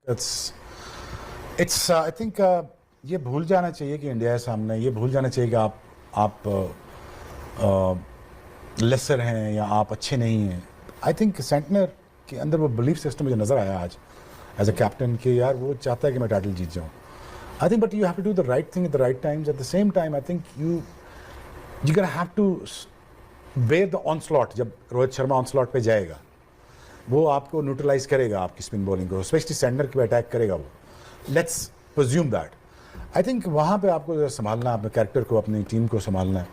It's I think ये भूल जाना चाहिए कि इंडिया है सामने, ये भूल जाना चाहिए कि आप लेसर हैं या आप अच्छे नहीं हैं। आई थिंक सेंटनर के अंदर वो बिलीफ सिस्टम मुझे नज़र आया आज एज अ कैप्टन कि यार वो चाहता है कि मैं टाइटल जीत जाऊँ। I think but you have to do the right thing at the right times. At the same time I think you gonna have to bear the onslaught. जब रोहित शर्मा ऑनस्लॉट पे जाएगा वो आपको न्यूट्रलाइज करेगा, आपकी स्पिन बॉलिंग को, specially centre के attack करेगा वो। Let's presume that. I think वहाँ पे आपको संभालना, अपने कैरेक्टर को, अपनी टीम को संभालना है।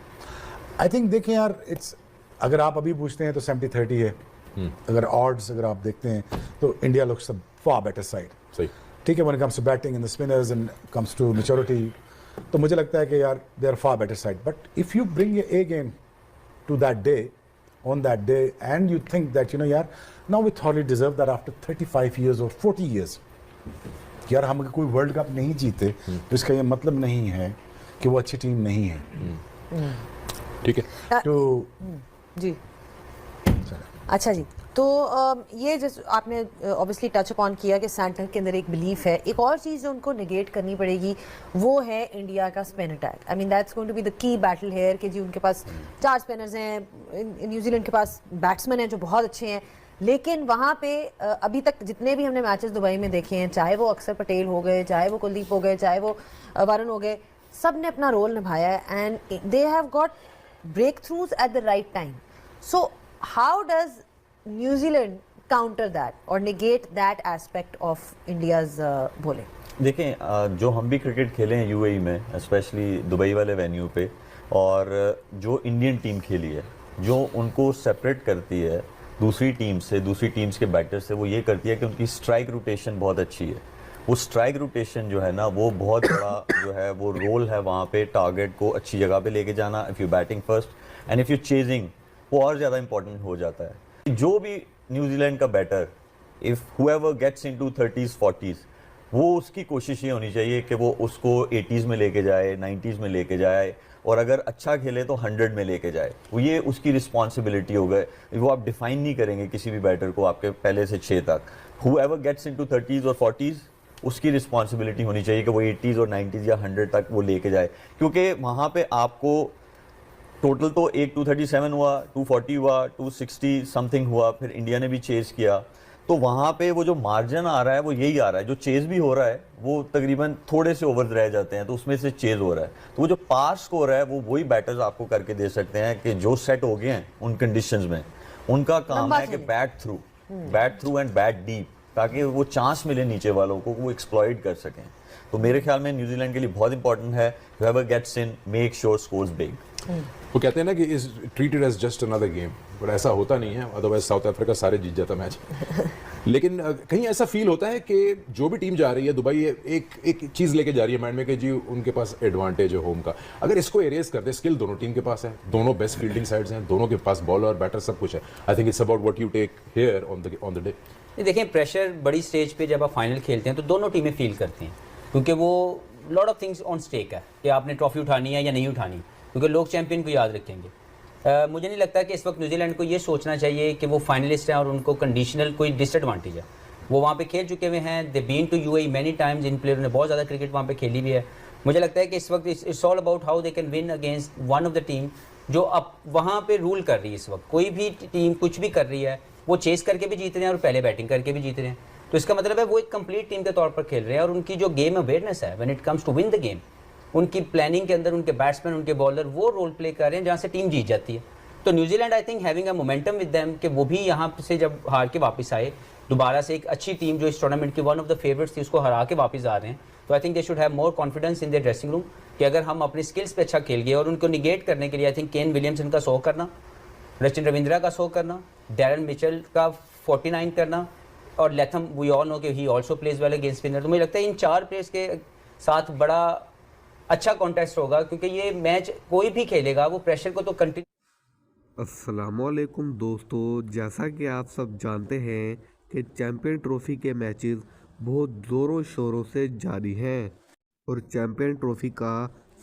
आई थिंक देखें यार, इट्स अगर आप अभी पूछते हैं तो 70-30 है। अगर ऑड्स अगर आप देखते हैं तो India looks the far better side. सही, ठीक है, when it comes to batting and the spinners and comes to maturity, तो मुझे लगता है कि यार they are far better side. But if you bring a game to that day, on that day, and you think that yaar, now we thoroughly deserve that after 35 years or 40 years, यार हम कोई world cup नहीं जीते तो इसका ये मतलब नहीं है कि वो अच्छी टीम नहीं है। ठीक है तो जी अच्छा जी, तो ये जैसे आपने ऑब्वियसली टच अपॉन किया कि सेंटर के अंदर एक बिलीफ है। एक और चीज़ जो उनको निगेट करनी पड़ेगी वो है इंडिया का spin attack. I mean that's going to be the key battle here कि जी उनके पास 4 स्पिनर्स हैं, न्यूजीलैंड के पास बैट्समैन हैं जो बहुत अच्छे हैं, लेकिन वहाँ पे अभी तक जितने भी हमने मैचेस दुबई में देखे हैं, चाहे वो अक्षर पटेल हो गए, चाहे वो कुलदीप हो गए, चाहे वो वरुण हो गए, सब ने अपना रोल निभाया है and they have got breakthroughs at the right time. So how does New Zealand counter that or negate that aspect of India's bowling? देखें, जो हम भी क्रिकेट खेले हैं यूएई में, स्पेशली दुबई वाले वेन्यू पे, और जो इंडियन टीम खेली है, जो उनको सेपरेट करती है दूसरी टीम से, दूसरी टीम्स के बैटर से, वो ये करती है कि उनकी स्ट्राइक रोटेशन बहुत अच्छी है। वो स्ट्राइक रोटेशन जो है ना, वो बहुत बड़ा जो है वो रोल है वहाँ पे, टारगेट को अच्छी जगह पे लेके जाना। If you batting first and if you chasing, वो और ज़्यादा इंपॉर्टेंट हो जाता है। जो भी न्यूजीलैंड का batter, if whoever gets into 30s 40s, वो उसकी कोशिश ये होनी चाहिए कि वो उसको 80s में लेके जाए, 90s में लेके जाए, और अगर अच्छा खेले तो 100 में लेके जाए। वो ये उसकी रिस्पॉन्सिबिलिटी हो गए। वो आप डिफाइन नहीं करेंगे किसी भी बैटर को आपके पहले से 6 तक। हुएवर गेट्स इनटू 30s और 40s, उसकी रिस्पॉन्सिबिलिटी होनी चाहिए कि वो 80s और 90s या 100 तक वो लेके जाए, क्योंकि वहाँ पे आपको टोटल तो एक 237 हुआ, 240 हुआ, 260 समथिंग हुआ, फिर इंडिया ने भी चेज किया, तो वहाँ पे वो जो मार्जिन आ रहा है वो यही आ रहा है। जो चेज भी हो रहा है वो तकरीबन थोड़े से ओवर रह जाते हैं, तो उसमें से चेज हो रहा है। तो वो जो पार स्कोर है वो वही बैटर्स आपको करके दे सकते हैं कि जो सेट हो गए हैं उन कंडीशंस में, उनका काम है कि bat through and bat deep, ताकि वो चांस मिले नीचे वालों को, वो एक्सप्लॉइट कर सकें। तो मेरे ख्याल में न्यूजीलैंड के लिए बहुत इंपॉर्टेंट है, whoever gets in, make sure scores big। वो कहते हैं ना कि is treated as just another game, but ऐसा होता नहीं है, अदरवाइज साउथ अफ्रीका सारे जीत जाता मैच। लेकिन कहीं ऐसा फील होता है कि जो भी टीम जा रही है दुबई, एक चीज़ लेके जा रही है माइंड में कि जी उनके पास एडवांटेज है होम का। अगर इसको एरेज कर दे, स्किल दोनों टीम के पास है, दोनों बेस्ट फील्डिंग साइड्स हैं, दोनों के पास बॉलर बैटर सब कुछ है। I think it's about what you take here on the day. देखिए, प्रेशर बड़ी स्टेज पे जब आप फाइनल खेलते हैं तो दोनों टीमें फील करती हैं, क्योंकि वो lot of things on stake है कि आपने ट्रॉफी उठानी है या नहीं उठानी, क्योंकि लोग चैंपियन को याद रखेंगे। मुझे नहीं लगता कि इस वक्त न्यूजीलैंड को ये सोचना चाहिए कि वो फाइनलिस्ट हैं और उनको कंडीशनल कोई डिसएडवांटेज है। वो वहाँ पे खेल चुके हुए हैं, they been to UAE many times, इन प्लेयरों ने बहुत ज़्यादा क्रिकेट वहाँ पे खेली भी है। मुझे लगता है कि इस वक्त it's all about how they can win against one of the team जो अब वहाँ पे रूल कर रही है। इस वक्त कोई भी टीम कुछ भी कर रही है, वो चेस करके भी जीत रहे हैं और पहले बैटिंग करके भी जीत रहे हैं, तो इसका मतलब है वो एक कंप्लीट टीम के तौर पर खेल रहे हैं। और उनकी जो गेम अवेयरनेस है when it comes to win the game, उनकी प्लानिंग के अंदर उनके बैट्समैन, उनके बॉलर वो रोल प्ले कर रहे हैं जहाँ से टीम जीत जाती है। तो New Zealand I think having a momentum with them कि वो भी यहाँ से जब हार के वापस आए, दोबारा से एक अच्छी टीम जो इस टूर्नामेंट की वन ऑफ द फेवरेट्स थी उसको हरा के वापस आ रहे हैं। तो I think they should have more confidence in their dressing room कि अगर हम अपनी स्किल्स पे अच्छा खेल गए, और उनको निगेट करने के लिए आई थिंक केन विलियमसन का 100 करना, सचिन रविंद्रा का 100 करना, डैरन मिचेल का 49 करना, और लेथम वी ऑल नो कि ही also pledge well against spinner. तो मुझे लगता है इन 4 प्लेयर्स के साथ बड़ा अच्छा कॉन्टेस्ट होगा, क्योंकि ये मैच कोई भी खेलेगा वो प्रेशर को तो कंटिन्यू। अस्सलामुअलैकुम दोस्तों, जैसा कि आप सब जानते हैं कि चैम्पियन ट्रॉफ़ी के मैचेस बहुत ज़ोरों शोरों से जारी हैं, और चैम्पियन ट्रॉफ़ी का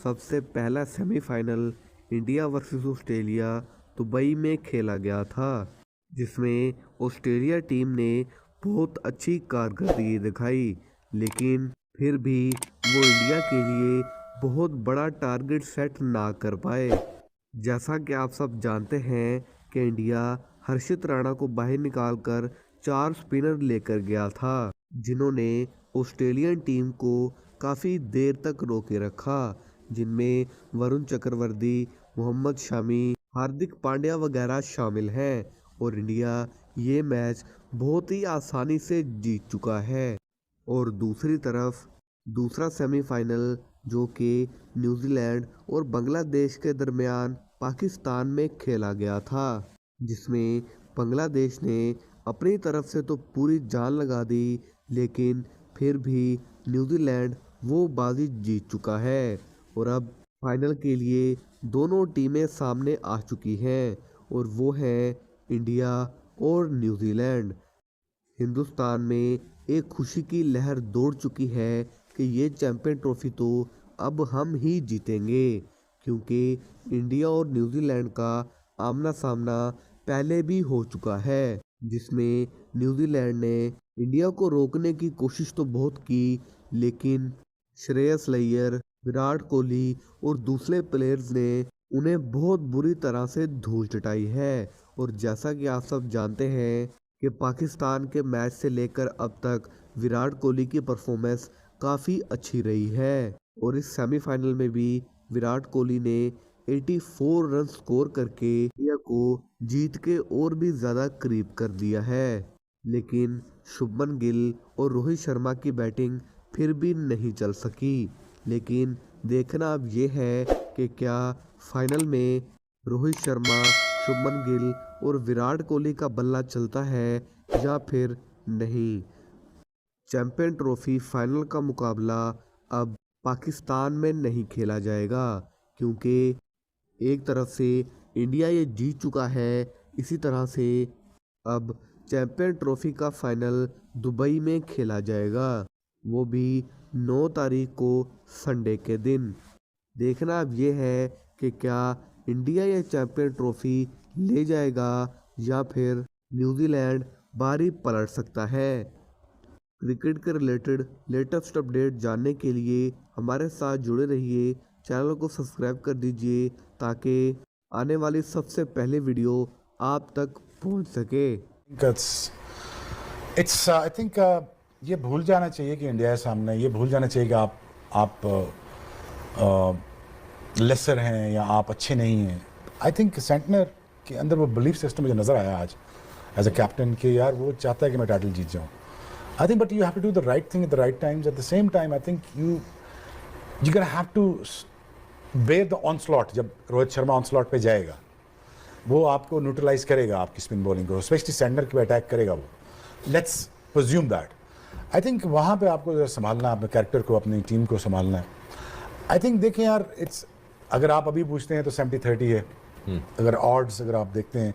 सबसे पहला semifinal India versus Australia Dubai में खेला गया था, जिसमें ऑस्ट्रेलिया टीम ने बहुत अच्छी कारकर्दगी दिखाई, लेकिन फिर भी वो इंडिया के लिए बहुत बड़ा टारगेट सेट ना कर पाए। जैसा कि आप सब जानते हैं कि इंडिया हर्षित राणा को बाहर निकालकर 4 स्पिनर लेकर गया था, जिन्होंने ऑस्ट्रेलियन टीम को काफ़ी देर तक रोके रखा, जिनमें वरुण चक्रवर्ती, मोहम्मद शमी, हार्दिक पांड्या वगैरह शामिल हैं। और इंडिया ये मैच बहुत ही आसानी से जीत चुका है। और दूसरी तरफ दूसरा सेमीफाइनल जो कि न्यूजीलैंड और बांग्लादेश के दरमियान पाकिस्तान में खेला गया था, जिसमें बांग्लादेश ने अपनी तरफ से तो पूरी जान लगा दी, लेकिन फिर भी न्यूजीलैंड वो बाजी जीत चुका है। और अब फाइनल के लिए दोनों टीमें सामने आ चुकी हैं, और वो है इंडिया और न्यूजीलैंड। हिंदुस्तान में एक खुशी की लहर दौड़ चुकी है कि ये चैंपियन ट्रॉफी तो अब हम ही जीतेंगे, क्योंकि इंडिया और न्यूजीलैंड का आमना सामना पहले भी हो चुका है, जिसमें न्यूजीलैंड ने इंडिया को रोकने की कोशिश तो बहुत की, लेकिन श्रेयस अय्यर, विराट कोहली और दूसरे प्लेयर्स ने उन्हें बहुत बुरी तरह से धूल चटाई है। और जैसा कि आप सब जानते हैं कि पाकिस्तान के मैच से लेकर अब तक विराट कोहली की परफॉर्मेंस काफ़ी अच्छी रही है, और इस सेमीफाइनल में भी विराट कोहली ने 84 रन स्कोर करके इंडिया को जीत के और भी ज़्यादा करीब कर दिया है। लेकिन शुभमन गिल और रोहित शर्मा की बैटिंग फिर भी नहीं चल सकी। लेकिन देखना अब ये है कि क्या फाइनल में रोहित शर्मा, शुभमन गिल और विराट कोहली का बल्ला चलता है या फिर नहीं। चैंपियन ट्रॉफी फाइनल का मुकाबला अब पाकिस्तान में नहीं खेला जाएगा, क्योंकि एक तरफ से इंडिया ये जीत चुका है, इसी तरह से अब चैंपियन ट्रॉफी का फाइनल दुबई में खेला जाएगा, वो भी 9 तारीख को संडे के दिन। देखना अब ये है कि क्या इंडिया ये चैंपियन ट्रॉफी ले जाएगा या फिर न्यूजीलैंड बारी पलट सकता है। क्रिकेट के रिलेटेड लेटेस्ट अपडेट जानने के लिए हमारे साथ जुड़े रहिए, चैनल को सब्सक्राइब कर दीजिए ताकि आने वाली सबसे पहले वीडियो आप तक पहुंच सके। आई थिंक ये भूल जाना चाहिए कि इंडिया के सामने, ये भूल जाना चाहिए कि आप लेसर हैं या आप अच्छे नहीं हैं। आई थिंक सेंटनर के अंदर वो बिलीफ सिस्टम मुझे नज़र आया आज एज अ कैप्टन कि यार वो चाहता है कि मैं टाइटल जीत जाऊँ। I think but you have to do the right thing at the right times. At the same time I think you can have to bear the onslaught. जब रोहित शर्मा ऑनस्लॉट पे जाएगा वो आपको न्यूट्रलाइज करेगा, आपकी स्पिन बॉलिंग को, specially centre के attack करेगा वो। Let's presume that. I think वहाँ पे आपको संभालना, अपने कैरेक्टर को, अपनी टीम को संभालना है। आई थिंक देखें यार, इट्स अगर आप अभी पूछते हैं तो 70-30 है। अगर ऑड्स अगर आप देखते हैं